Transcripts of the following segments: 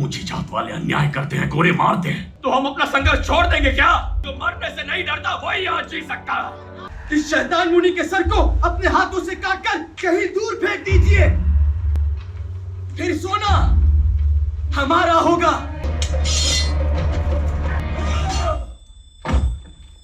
ऊंची जात वाले अन्याय करते हैं, गोरे मारते हैं, तो हम अपना संघर्ष छोड़ देंगे क्या? जो मरने से नहीं डरता वही यहाँ जी सकता। इस शैतान मुनि के सर को अपने हाथों से काटकर कहीं दूर फेंक दीजिए, फिर सोना हमारा होगा।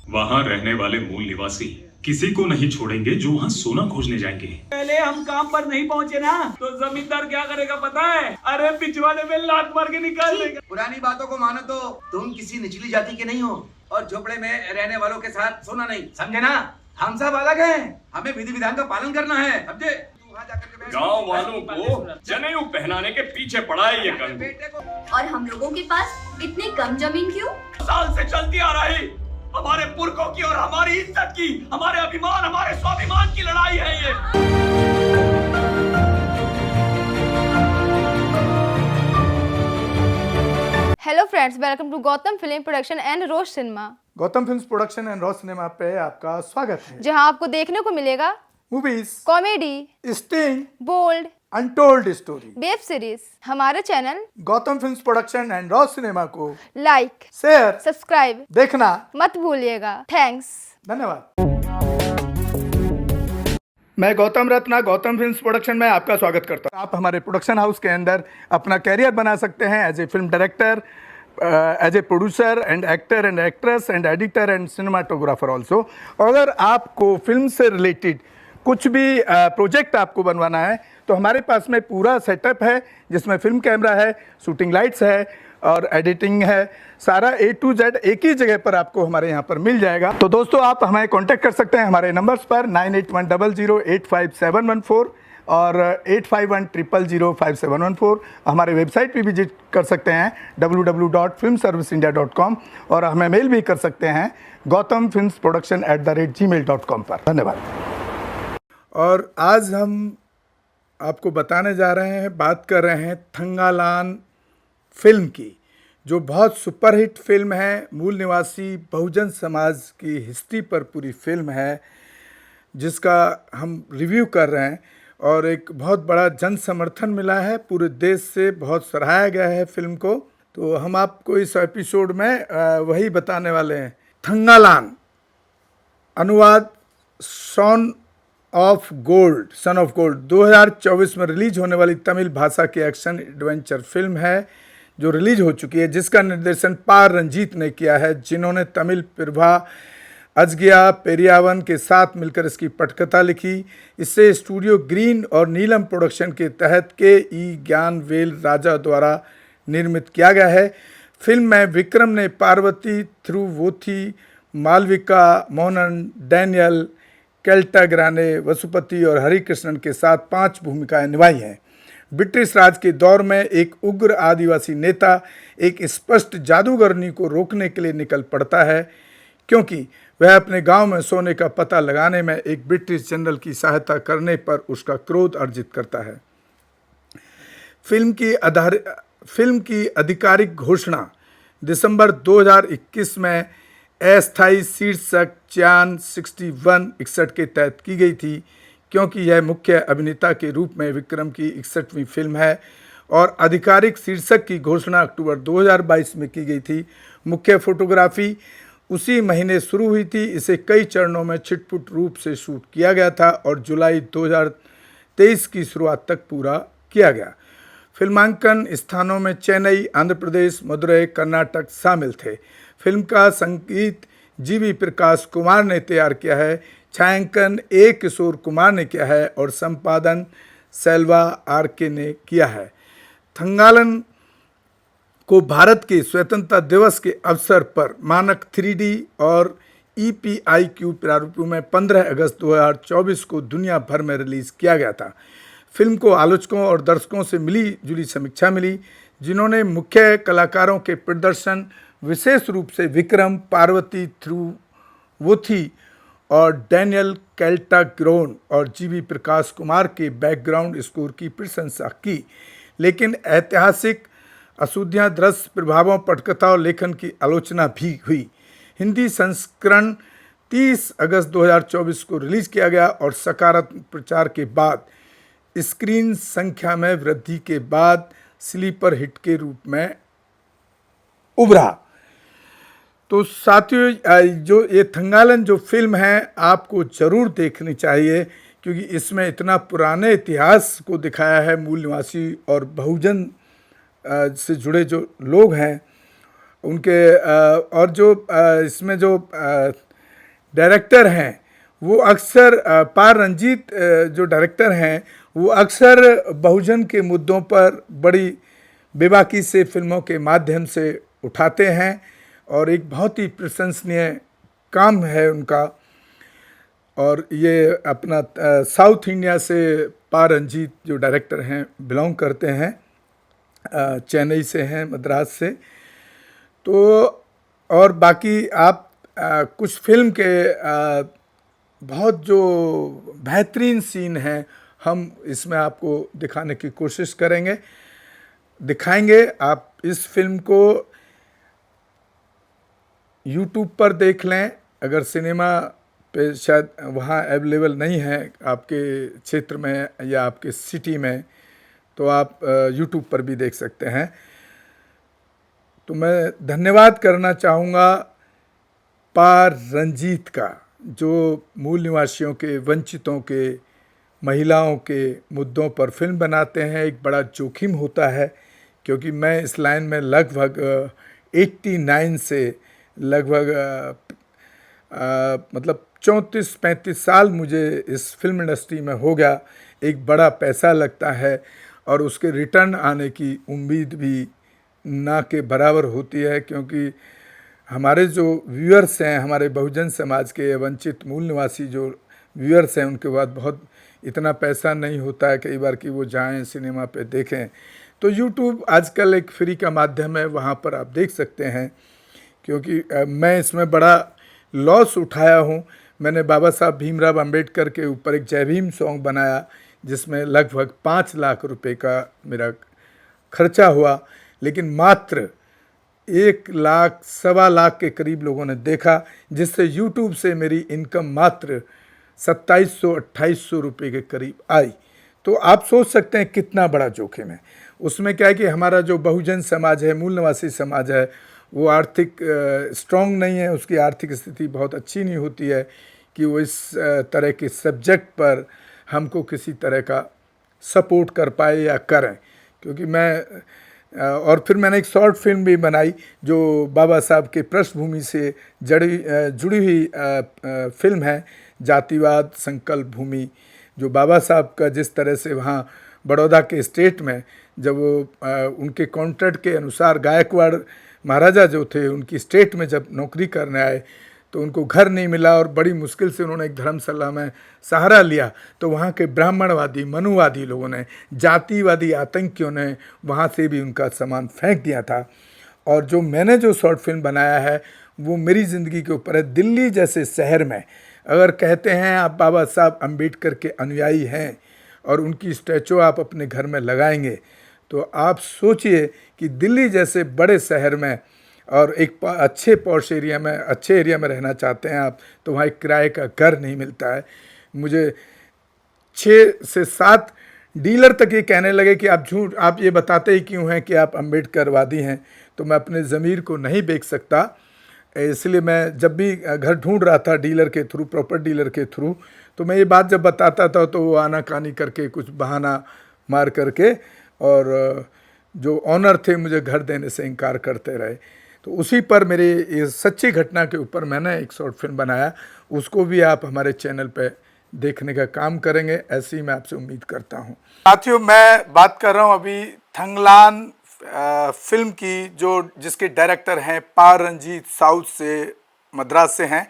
वहाँ रहने वाले मूल निवासी किसी को नहीं छोड़ेंगे जो वहाँ सोना खोजने जाएंगे। पहले हम काम पर नहीं पहुँचे ना तो जमींदार क्या करेगा पता है? अरे पिछवाड़े में लात मार के निकाल देगा। पुरानी बातों को मानो तो तुम किसी निचली जाति के नहीं हो और झोपड़े में रहने वालों के साथ सोना नहीं, समझे ना? हम सब अलग हैं, हमें विधि विधान का पालन करना है, समझे? गांव वालों को जनेऊ पहनाने के पीछे पड़ा है ये गंगू। और हम लोगों के पास इतनी कम जमीन क्यों? साल से चलती आ रही हमारे पुरखों की और हमारी इज्जत की, हमारे अभिमान, हमारे स्वाभिमान की लड़ाई है ये। Hello friends, welcome to Gautam Film Production and Rose Cinema. Gautam Films Production and Rose Cinema पे आपका स्वागत है, जहां आपको देखने को मिलेगा movies, comedy, sting, bold, untold story, web series. हमारे channel Gautam Films Production and Rose Cinema को लाइक, शेयर, सब्सक्राइब देखना मत भूलिएगा। थैंक्स, धन्यवाद। मैं गौतम रत्ना गौतम फिल्म्स प्रोडक्शन में आपका स्वागत करता हूँ। आप हमारे प्रोडक्शन हाउस के अंदर अपना कैरियर बना सकते हैं as a film director, as a producer and actor and actress and editor and cinematographer also. अगर आपको फिल्म से रिलेटेड कुछ भी प्रोजेक्ट आपको बनवाना है तो हमारे पास में पूरा सेटअप है, जिसमें फिल्म कैमरा है, शूटिंग लाइट्स है और एडिटिंग है। सारा A to Z एक ही जगह पर आपको हमारे यहाँ पर मिल जाएगा। तो दोस्तों, आप हमें कांटेक्ट कर सकते हैं हमारे नंबर्स पर 9810085714 और 8510005714। हमारे वेबसाइट पे विजिट कर सकते हैं www.filmserviceindia.com और हमें मेल भी कर सकते हैं gautamfilmsproduction@gmail.com पर। धन्यवाद। और आज हम आपको बताने जा रहे हैं, बात कर रहे हैं थंगालान फिल्म की, जो बहुत सुपरहिट फिल्म है। मूल निवासी बहुजन समाज की हिस्ट्री पर पूरी फिल्म है, जिसका हम रिव्यू कर रहे हैं और एक बहुत बड़ा जन समर्थन मिला है पूरे देश से, बहुत सराहाया गया है फिल्म को। तो हम आपको इस एपिसोड में वही बताने वाले हैं। थंगालान, अनुवाद सन ऑफ गोल्ड 2024 में रिलीज होने वाली तमिल भाषा की एक्शन एडवेंचर फिल्म है, जो रिलीज हो चुकी है, जिसका निर्देशन पार रंजीत ने किया है, जिन्होंने तमिल प्रभा अजगिया पेरियावन के साथ मिलकर इसकी पटकथा लिखी। इसे स्टूडियो ग्रीन और नीलम प्रोडक्शन के तहत के ज्ञानवेल राजा द्वारा निर्मित किया गया है। फिल्म में विक्रम ने पार्वती, थिरुवोथी, मालविका, मोहनन, डैनियल, कैल्टाग्राने, वसुपति और हरिकृष्णन के साथ 5 भूमिकाएं निभाई हैं। ब्रिटिश राज के दौर में एक उग्र आदिवासी नेता एक स्पष्ट जादूगरनी को रोकने के लिए निकल पड़ता है, क्योंकि वह अपने गांव में सोने का पता लगाने में एक ब्रिटिश जनरल की सहायता करने पर उसका क्रोध अर्जित करता है। फिल्म की आधिकारिक घोषणा दिसंबर 2021 में अस्थायी शीर्षक च्यान 6161 के तहत की गई थी, क्योंकि यह मुख्य अभिनेता के रूप में विक्रम की 61वीं फिल्म है, और आधिकारिक शीर्षक की घोषणा अक्टूबर 2022 में की गई थी। मुख्य फोटोग्राफी उसी महीने शुरू हुई थी। इसे कई चरणों में छिटपुट रूप से शूट किया गया था और जुलाई 2023 की शुरुआत तक पूरा किया गया। फिल्मांकन स्थानों में चेन्नई, आंध्र प्रदेश, मदुरई, कर्नाटक शामिल थे। फिल्म का संगीत जीवी प्रकाश कुमार ने तैयार किया है, छायांकन ए किशोर कुमार ने किया है और संपादन सेल्वा आरके ने किया है। थंगालन को भारत के स्वतंत्रता दिवस के अवसर पर मानक 3D और EPIQ प्रारूपों में 15 अगस्त 2024 को दुनिया भर में रिलीज़ किया गया था। फिल्म को आलोचकों और दर्शकों से मिली जुली समीक्षा मिली, जिन्होंने मुख्य कलाकारों के प्रदर्शन, विशेष रूप से विक्रम, पार्वती, थिरुवोथी और डैनियल कैल्टाग्रोन और जीवी प्रकाश कुमार के बैकग्राउंड स्कोर की प्रशंसा की, लेकिन ऐतिहासिक अशुद्धियाँ, दृश्य प्रभावों, पटकथा और लेखन की आलोचना भी हुई। हिंदी संस्करण 30 अगस्त 2024 को रिलीज़ किया गया और सकारात्मक प्रचार के बाद स्क्रीन संख्या में वृद्धि के बाद स्लीपर हिट के रूप में उभरा। तो साथियों, जो ये थंगालन जो फिल्म है आपको ज़रूर देखनी चाहिए, क्योंकि इसमें इतना पुराने इतिहास को दिखाया है। मूल निवासी और बहुजन से जुड़े जो लोग हैं उनके, और जो इसमें जो डायरेक्टर हैं वो अक्सर पार रंजीत जो डायरेक्टर हैं वो अक्सर बहुजन के मुद्दों पर बड़ी बेबाकी से फिल्मों के माध्यम से उठाते हैं, और एक बहुत ही प्रशंसनीय काम है उनका। और ये अपना साउथ इंडिया से पार रंजीत जो डायरेक्टर हैं बिलोंग करते हैं, चेन्नई से हैं, मद्रास से। तो और बाकी आप कुछ फिल्म के बहुत जो बेहतरीन सीन हैं हम इसमें आपको दिखाने की कोशिश दिखाएंगे। आप इस फिल्म को YouTube पर देख लें, अगर सिनेमा पे शायद वहाँ अवेलेबल नहीं है आपके क्षेत्र में या आपके सिटी में, तो आप YouTube पर भी देख सकते हैं। तो मैं धन्यवाद करना चाहूँगा पार रंजीत का, जो मूल निवासियों के, वंचितों के, महिलाओं के मुद्दों पर फिल्म बनाते हैं। एक बड़ा जोखिम होता है, क्योंकि मैं इस लाइन में लगभग 89 से लगभग मतलब 34-35 साल मुझे इस फिल्म इंडस्ट्री में हो गया। एक बड़ा पैसा लगता है और उसके रिटर्न आने की उम्मीद भी ना के बराबर होती है, क्योंकि हमारे जो व्यूअर्स हैं, हमारे बहुजन समाज के वंचित मूल निवासी जो व्यूअर्स हैं, उनके बाद बहुत इतना पैसा नहीं होता है कई बार कि वो जाएं सिनेमा पे देखें। तो YouTube आजकल एक फ्री का माध्यम है, वहाँ पर आप देख सकते हैं। क्योंकि मैं इसमें बड़ा लॉस उठाया हूँ। मैंने बाबा साहब भीमराव अंबेडकर के ऊपर एक जय भीम सॉन्ग बनाया, जिसमें लगभग 5 लाख रुपए का मेरा खर्चा हुआ, लेकिन मात्र 1 लाख, 1.25 लाख के करीब लोगों ने देखा, जिससे YouTube से मेरी इनकम मात्र 2700-2800 रुपये के करीब आई। तो आप सोच सकते हैं कितना बड़ा जोखिम है। उसमें क्या है कि हमारा जो बहुजन समाज है, मूल निवासी समाज है, वो आर्थिक स्ट्रॉन्ग नहीं है, उसकी आर्थिक स्थिति बहुत अच्छी नहीं होती है कि वो इस तरह के सब्जेक्ट पर हमको किसी तरह का सपोर्ट कर पाए या करें। क्योंकि मैं और फिर मैंने एक शॉर्ट फिल्म भी बनाई जो बाबा साहब के पृष्ठभूमि से जुड़ी हुई फिल्म है, जातिवाद संकल्प भूमि। जो बाबा साहब का जिस तरह से वहाँ बड़ौदा के स्टेट में जब वो उनके कॉन्ट्रैक्ट के अनुसार गायकवाड़ महाराजा जो थे उनकी स्टेट में जब नौकरी करने आए तो उनको घर नहीं मिला और बड़ी मुश्किल से उन्होंने एक धर्मशाला में सहारा लिया। तो वहाँ के ब्राह्मणवादी, मनुवादी लोगों ने, जातिवादी आतंकियों ने वहाँ से भी उनका सामान फेंक दिया था। और जो मैंने जो शॉर्ट फिल्म बनाया है वो मेरी ज़िंदगी के ऊपर है। दिल्ली जैसे शहर में अगर कहते हैं आप बाबा साहब अम्बेडकर के अनुयायी हैं और उनकी स्टैचू आप अपने घर में लगाएंगे, तो आप सोचिए कि दिल्ली जैसे बड़े शहर में और एक अच्छे पॉश एरिया में, अच्छे एरिया में रहना चाहते हैं आप, तो वहाँ एक किराए का घर नहीं मिलता है। मुझे 6 से 7 डीलर तक ये कहने लगे कि आप झूठ, आप ये बताते ही क्यों हैं कि आप अम्बेडकरवादी हैं। तो मैं अपने ज़मीर को नहीं बेच सकता, इसलिए मैं जब भी घर ढूंढ रहा था डीलर के थ्रू, प्रॉपर डीलर के थ्रू, तो मैं ये बात जब बताता था तो वो आनाकानी करके कुछ बहाना मार करके और जो ऑनर थे मुझे घर देने से इनकार करते रहे। तो उसी पर मेरी इस सच्ची घटना के ऊपर मैंने एक शॉर्ट फिल्म बनाया, उसको भी आप हमारे चैनल पे देखने का काम करेंगे, ऐसी ही मैं आपसे उम्मीद करता हूँ। साथियों, मैं बात कर रहा हूँ अभी थंगलान फिल्म की, जो जिसके डायरेक्टर हैं पार रंजीत, साउथ से, मद्रास से हैं,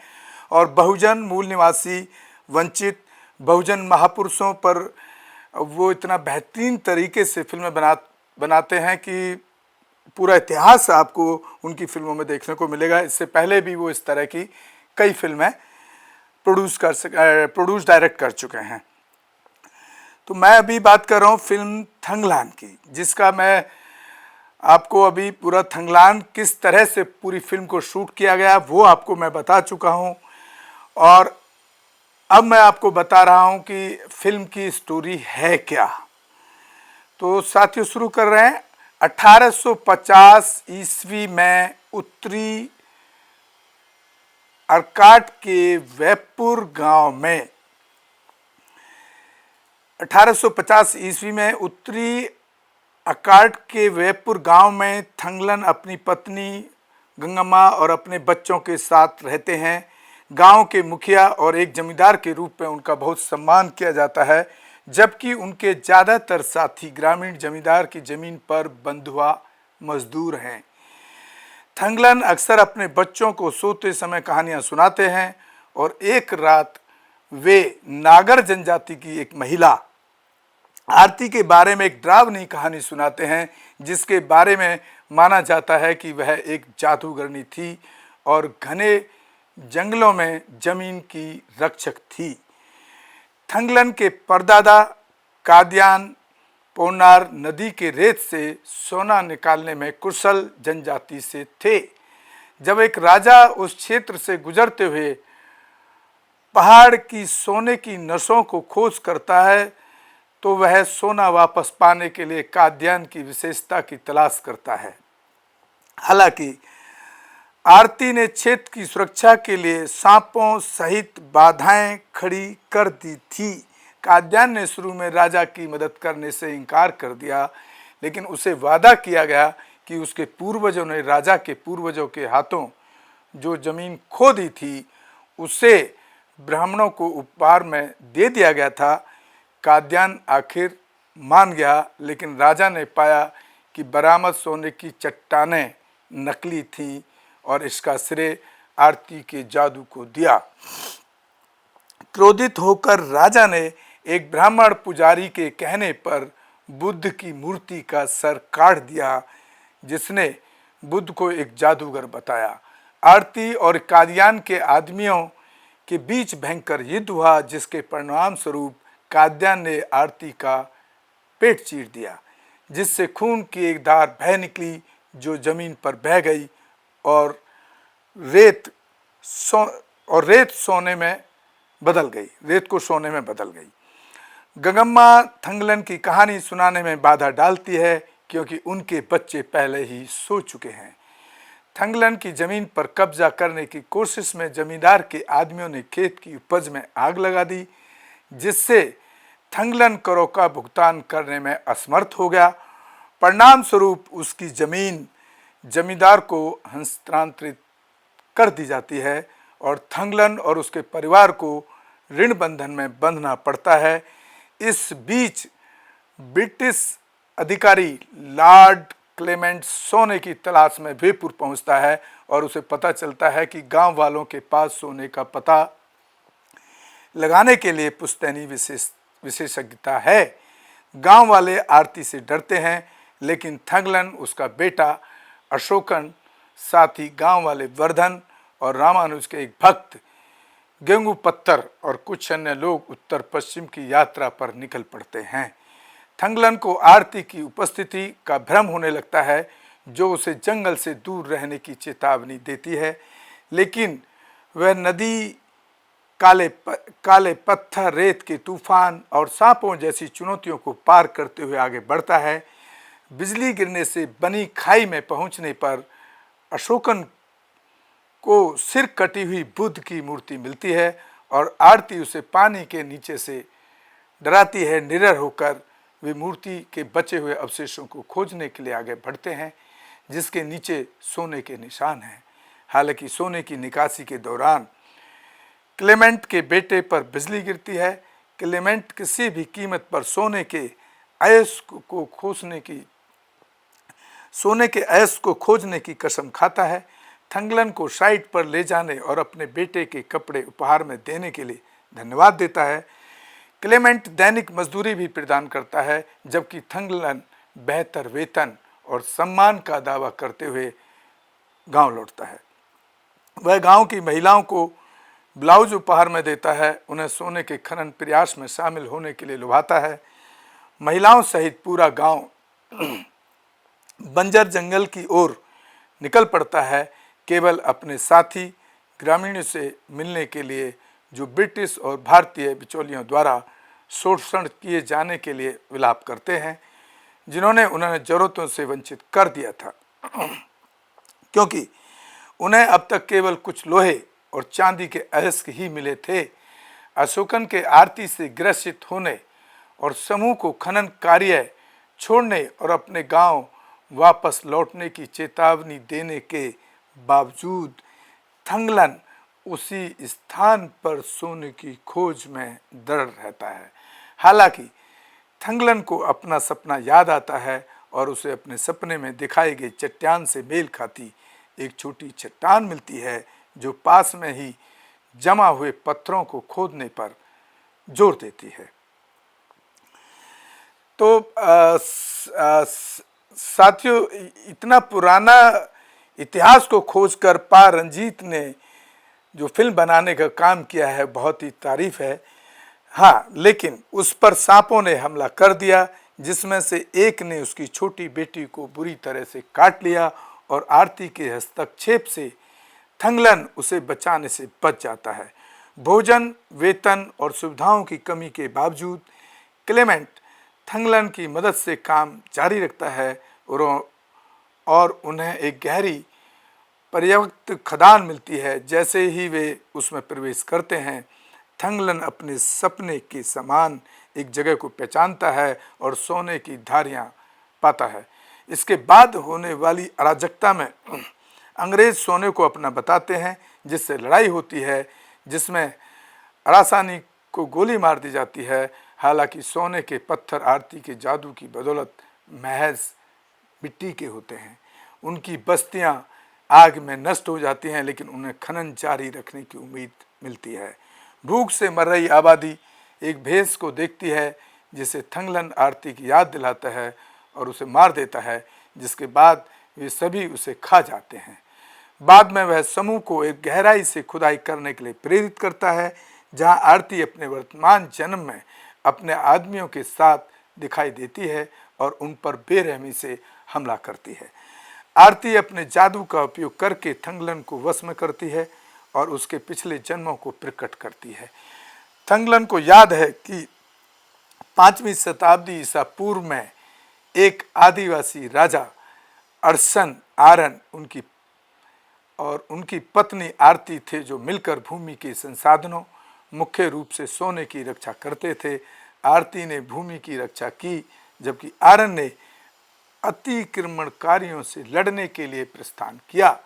और बहुजन मूल निवासी वंचित बहुजन महापुरुषों पर वो इतना बेहतरीन तरीके से फिल्में बनाते हैं कि पूरा इतिहास आपको उनकी फिल्मों में देखने को मिलेगा। इससे पहले भी वो इस तरह की कई फिल्में प्रोड्यूस डायरेक्ट कर चुके हैं। तो मैं अभी बात कर रहा हूँ फिल्म थंगलान की, जिसका मैं आपको अभी पूरा थंगलान किस तरह से पूरी फिल्म को शूट किया गया वो आपको मैं बता चुका हूँ, और अब मैं आपको बता रहा हूँ कि फिल्म की स्टोरी है क्या। तो साथियों, शुरू कर रहे हैं 1850 ईस्वी में उत्तरी अर्काट के वैपुर गांव में 1850 ईस्वी में उत्तरी अर्काट के वैपुर गांव में थंगलन अपनी पत्नी गंगम्मा और अपने बच्चों के साथ रहते हैं। गांव के मुखिया और एक जमींदार के रूप में उनका बहुत सम्मान किया जाता है, जबकि उनके ज़्यादातर साथी ग्रामीण जमींदार की ज़मीन पर बंधुआ मजदूर हैं। थंगलन अक्सर अपने बच्चों को सोते समय कहानियां सुनाते हैं और एक रात वे नागर जनजाति की एक महिला आरती के बारे में एक डरावनी कहानी सुनाते हैं, जिसके बारे में माना जाता है कि वह एक जादूगरनी थी और घने जंगलों में जमीन की रक्षक थी। थंगलन के परदादा कादियान पोनार नदी के रेत से सोना निकालने में कुशल जनजाति से थे। जब एक राजा उस क्षेत्र से गुजरते हुए पहाड़ की सोने की नसों को खोज करता है तो वह सोना वापस पाने के लिए काद्यान की विशेषता की तलाश करता है। हालांकि आरती ने क्षेत्र की सुरक्षा के लिए सांपों सहित बाधाएं खड़ी कर दी थी। काद्यान ने शुरू में राजा की मदद करने से इनकार कर दिया, लेकिन उसे वादा किया गया कि उसके पूर्वजों ने राजा के पूर्वजों के हाथों जो जमीन खो दी थी उसे ब्राह्मणों को उपहार में दे दिया गया था। काद्यान आखिर मान गया, लेकिन राजा ने पाया कि बरामद सोने की चट्टानें नकली थीं और इसका श्रेय आरती के जादू को दिया। क्रोधित होकर राजा ने एक ब्राह्मण पुजारी के कहने पर बुद्ध की मूर्ति का सर काट दिया, जिसने बुद्ध को एक जादूगर बताया। आरती और कादियान के आदमियों के बीच भयंकर युद्ध हुआ, जिसके परिणाम स्वरूप काद्यान ने आरती का पेट चीर दिया, जिससे खून की एक धार बह निकली जो जमीन पर बह गई और रेत सोने में बदल गई, रेत को सोने में बदल गई। गंगम्मा थंगलन की कहानी सुनाने में बाधा डालती है क्योंकि उनके बच्चे पहले ही सो चुके हैं। थंगलन की जमीन पर कब्जा करने की कोशिश में जमींदार के आदमियों ने खेत की उपज में आग लगा दी, जिससे थंगलन करों का भुगतान करने में असमर्थ हो गया। परिणाम स्वरूप उसकी जमीन जमींदार को हस्तांतरित कर दी जाती है और थंगलन और उसके परिवार को ऋण बंधन में बंधना पड़ता है। इस बीच ब्रिटिश अधिकारी लॉर्ड क्लेमेंट सोने की तलाश में वैपुर पहुंचता है और उसे पता चलता है कि गांव वालों के पास सोने का पता लगाने के लिए पुश्तैनी विशेषज्ञता है। गांव वाले आरती से डरते हैं, लेकिन थंगलन, उसका बेटा अशोकन, साथ ही गांव वाले वर्धन और रामानुज के एक भक्त गेंगू पत्तर और कुछ अन्य लोग उत्तर पश्चिम की यात्रा पर निकल पड़ते हैं। थंगलन को आरती की उपस्थिति का भ्रम होने लगता है, जो उसे जंगल से दूर रहने की चेतावनी देती है, लेकिन वह नदी, काले पत्थर, रेत के तूफान और सांपों जैसी चुनौतियों को पार करते हुए आगे बढ़ता है। बिजली गिरने से बनी खाई में पहुंचने पर अशोकन को सिर कटी हुई बुद्ध की मूर्ति मिलती है और आरती उसे पानी के नीचे से डराती है। निडर होकर वे मूर्ति के बचे हुए अवशेषों को खोजने के लिए आगे बढ़ते हैं, जिसके नीचे सोने के निशान हैं। हालांकि सोने की निकासी के दौरान क्लेमेंट के बेटे पर बिजली गिरती है। क्लेमेंट किसी भी कीमत पर सोने के अयस्क को खोजने की कसम खाता है। थंगलन को साइट पर ले जाने और अपने बेटे के कपड़े उपहार में देने के लिए धन्यवाद देता है। क्लेमेंट दैनिक मजदूरी भी प्रदान करता है, जबकि थंगलन बेहतर वेतन और सम्मान का दावा करते हुए गांव लौटता है। वह गांव की महिलाओं को ब्लाउज उपहार में देता है, उन्हें सोने के खनन प्रयास में शामिल होने के लिए लुभाता है। महिलाओं सहित पूरा गांव बंजर जंगल की ओर निकल पड़ता है, केवल अपने साथी ग्रामीणों से मिलने के लिए, जो ब्रिटिश और भारतीय बिचौलियों द्वारा शोषण किए जाने के लिए विलाप करते हैं। जिन्होंने उन्हें ज़रूरतों से वंचित कर दिया था, क्योंकि उन्हें अब तक केवल कुछ लोहे और चांदी के अयस्क ही मिले थे। अशोकन के आरती से ग्रसित होने और समूह को खनन कार्य छोड़ने और अपने गांव वापस लौटने की चेतावनी देने के बावजूद थंगलन उसी स्थान पर सोने की खोज में दृढ़ रहता है। हालांकि थंगलन को अपना सपना याद आता है और उसे अपने सपने में दिखाई गई चट्टान से मेल खाती एक छोटी चट्टान मिलती है, जो पास में ही जमा हुए पत्थरों को खोदने पर जोर देती है। तो साथियों, इतना पुराना इतिहास को खोजकर पा रंजीत ने जो फिल्म बनाने का काम किया है, बहुत ही तारीफ है। हाँ, लेकिन उस पर सांपों ने हमला कर दिया, जिसमें से एक ने उसकी छोटी बेटी को बुरी तरह से काट लिया और आरती के हस्तक्षेप से थंगलन उसे बचाने से बच जाता है। भोजन, वेतन और सुविधाओं की कमी के बावजूद क्लेमेंट थंगलन की मदद से काम जारी रखता है और उन्हें एक गहरी पर्याप्त खदान मिलती है। जैसे ही वे उसमें प्रवेश करते हैं, थंगलन अपने सपने के समान एक जगह को पहचानता है और सोने की धारियां पाता है। इसके बाद होने वाली अराजकता में अंग्रेज सोने को अपना बताते हैं, जिससे लड़ाई होती है, जिसमें अरासानी को गोली मार दी जाती है। हालांकि सोने के पत्थर आरती के जादू की बदौलत महज मिट्टी के होते हैं। उनकी बस्तियां आग में नष्ट हो जाती हैं, लेकिन उन्हें खनन जारी रखने की उम्मीद मिलती है। भूख से मर रही आबादी एक भैंस को देखती है, जिसे थंगलन आरती की याद दिलाता है और उसे मार देता है, जिसके बाद वे सभी उसे खा जाते हैं। बाद में वह समूह को एक गहराई से खुदाई करने के लिए प्रेरित करता है, जहां आरती अपने वर्तमान जन्म में अपने आदमियों के साथ दिखाई देती है और उन पर बेरहमी से हमला करती है। आरती अपने जादू का उपयोग करके थंगलन को वश में करती है और उसके पिछले जन्मों को प्रकट करती है। थंगलन को याद है कि 5वीं शताब्दी ईसा पूर्व में एक आदिवासी राजा अरसन आरन उनकी पत्नी आरती थे, जो मिलकर भूमि के संसाधनों, मुख्य रूप से सोने की रक्षा करते थे। आरती ने भूमि की रक्षा की, जबकि आरन ने अतिक्रमणकारियों से लड़ने के लिए प्रस्थान किया,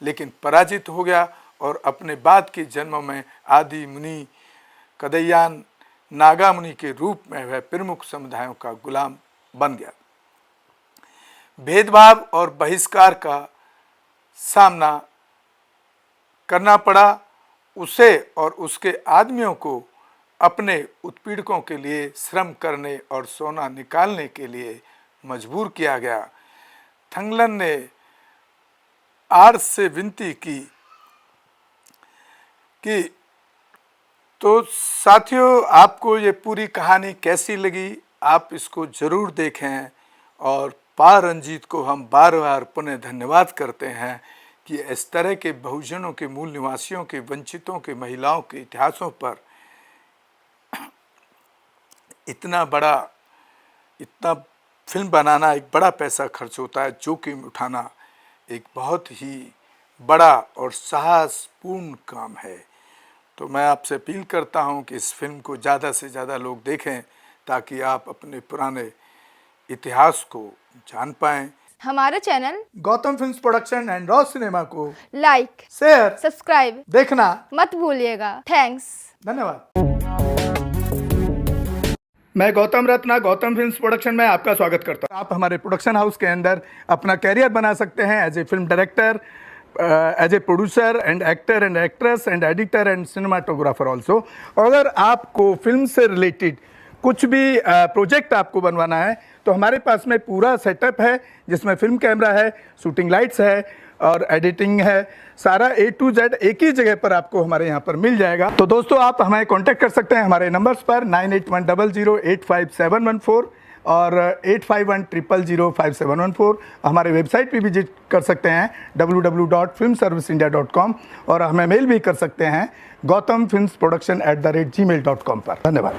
लेकिन पराजित हो गया और अपने बाद के जन्मों में आदि मुनि कदयान नागा मुनि के रूप में वह प्रमुख समुदायों का गुलाम बन गया। भेदभाव और बहिष्कार का सामना करना पड़ा उसे और उसके आदमियों को अपने उत्पीड़कों के लिए श्रम करने और सोना निकालने के लिए मजबूर किया गया। थंगलन ने आर्स से विनती की तो साथियों, आपको ये पूरी कहानी कैसी लगी? आप इसको ज़रूर देखें और पा रंजीत को हम बार बार पुनः धन्यवाद करते हैं कि इस तरह के बहुजनों के, मूल निवासियों के, वंचितों के, महिलाओं के इतिहासों पर इतना फिल्म बनाना एक बड़ा पैसा खर्च होता है, जोखिम उठाना एक बहुत ही बड़ा और साहसपूर्ण काम है। तो मैं आपसे अपील करता हूं कि इस फिल्म को ज़्यादा से ज़्यादा लोग देखें, ताकि आप अपने पुराने इतिहास को जान पाएं। हमारे channel Gautam Films Production and raw cinema को लाइक, शेयर, सब्सक्राइब देखना मत भूलिएगा। थैंक्स। धन्यवाद। मैं गौतम रत्ना गौतम फिल्म्स प्रोडक्शन में आपका स्वागत करता हूँ। आप हमारे प्रोडक्शन हाउस के अंदर अपना कैरियर बना सकते हैं as a film director, as a producer and actor and actress and editor and cinematographer also. अगर आपको फिल्म से रिलेटेड कुछ भी प्रोजेक्ट आपको बनवाना है तो हमारे पास में पूरा सेटअप है, जिसमें फिल्म कैमरा है, शूटिंग लाइट्स है और एडिटिंग है। सारा A to Z एक ही जगह पर आपको हमारे यहाँ पर मिल जाएगा। तो दोस्तों, आप हमें कांटेक्ट कर सकते हैं हमारे नंबर्स पर 9810085714 और 8510005714। हमारे वेबसाइट पे विजिट कर सकते हैं www.filmserviceindia.com और हमें मेल भी कर सकते हैं gautamfilmsproduction@gmail.com पर। धन्यवाद।